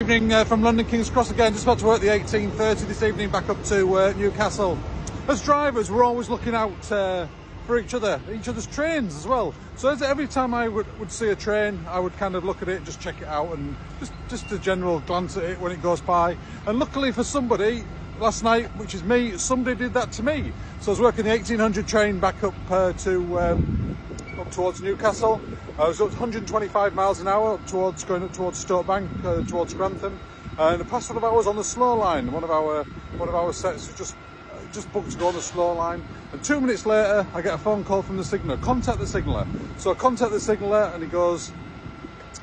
Evening from London King's Cross again, just about to work the 18:30 this evening back up to Newcastle. As drivers, we're always looking out for each other's trains as well. So every time I would see a train, I would kind of look at it, just check it out, and just a general glance at it when it goes by. And luckily for somebody, last night, which is me, somebody did that to me. So I was working the 1800 train back up up towards Newcastle. I was up 125 miles an hour going up towards Stoke Bank, towards Grantham, and the past one of ours on the slow line. One of our sets was just booked to go on the slow line, and 2 minutes later I get a phone call from the signaller. Contact the signaller. So I contact the signaller, and he goes,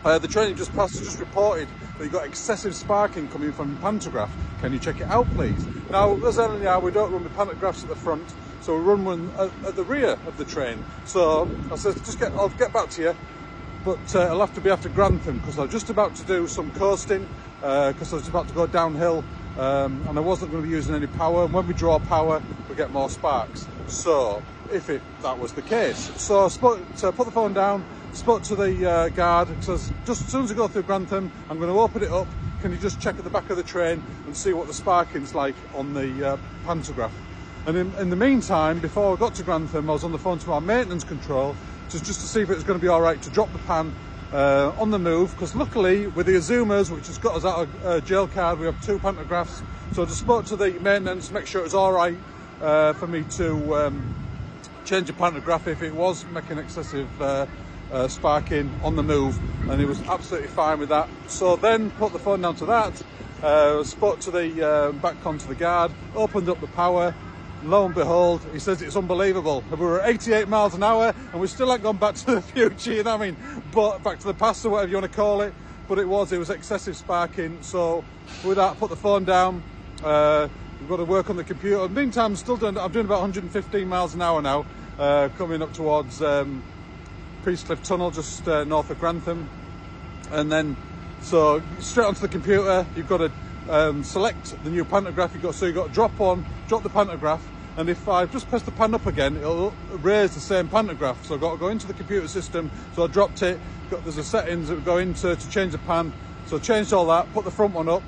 the train you just passed just reported that you got excessive sparking coming from the pantograph. Can you check it out, please? Now, as Lner, we don't run the pantographs at the front, so we run one at the rear of the train. So I said, I'll get back to you, but it'll have to be after Grantham, because I was just about to do some coasting, because I was about to go downhill, and I wasn't going to be using any power. And when we draw power, we get more sparks. So that was the case, so I put the phone down, spoke to the guard, says, just as soon as I go through Grantham, I'm going to open it up. Can you just check at the back of the train and see what the sparking's like on the pantograph? And in the meantime, before I got to Grantham, I was on the phone to our maintenance control just to see if it was going to be all right to drop the pan on the move, because luckily with the Azumas, which has got us out of jail card, we have 2 pantographs. So I just spoke to the maintenance to make sure it was all right for me to change the pantograph if it was making excessive sparking on the move, and he was absolutely fine with that. So then put the phone down to that, spoke to the back to the guard, opened up the power. Lo and behold, he says it's unbelievable. We were at 88 miles an hour and we still haven't gone back to the future, you know what I mean? But back to the past, or whatever you want to call it. But it was excessive sparking. So with that, put the phone down. We've got to work on the computer. In the meantime, I'm doing about 115 miles an hour now, coming up towards Priestcliff Tunnel, just north of Grantham. And then, so straight onto the computer, you've got to select the new pantograph. You've got to drop the pantograph, and if I just press the pan up again, it'll raise the same pantograph. So I've got to go into the computer system. So I dropped it. There's a settings that we go into to change the pan. So I changed all that, put the front one up.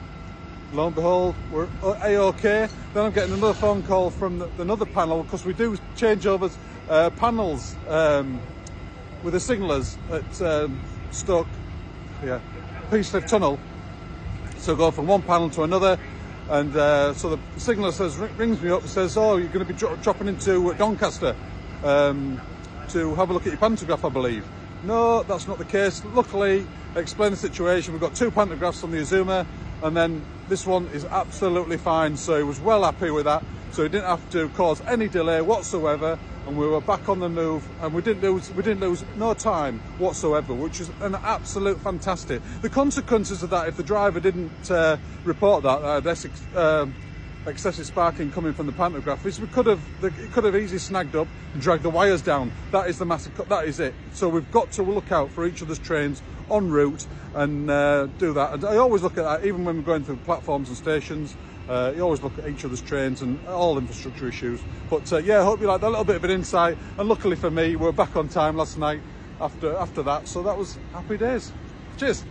Lo and behold, we're A-OK. Then I'm getting another phone call from another panel, because we do changeovers panels with the signallers at Stoke, Priestcliff Tunnel. So go from one panel to another, and so the signaller rings me up and says, "Oh, you're going to be dropping into Doncaster to have a look at your pantograph, I believe." No, that's not the case. Luckily, I explained the situation. We've got 2 pantographs on the Azuma, and then this one is absolutely fine. So he was well happy with that. So he didn't have to cause any delay whatsoever, and we were back on the move, and we didn't lose no time whatsoever, which is an absolute fantastic. The consequences of that, if the driver didn't report that excessive sparking coming from the pantograph, is it could have easily snagged up and dragged the wires down. That is the massive. That is it. So we've got to look out for each other's trains en route and do that. And I always look at that, even when we're going through platforms and stations. You always look at each other's trains and all infrastructure issues. But yeah, I hope you like that little bit of an insight. And luckily for me, we're back on time last night after that. So that was happy days. Cheers.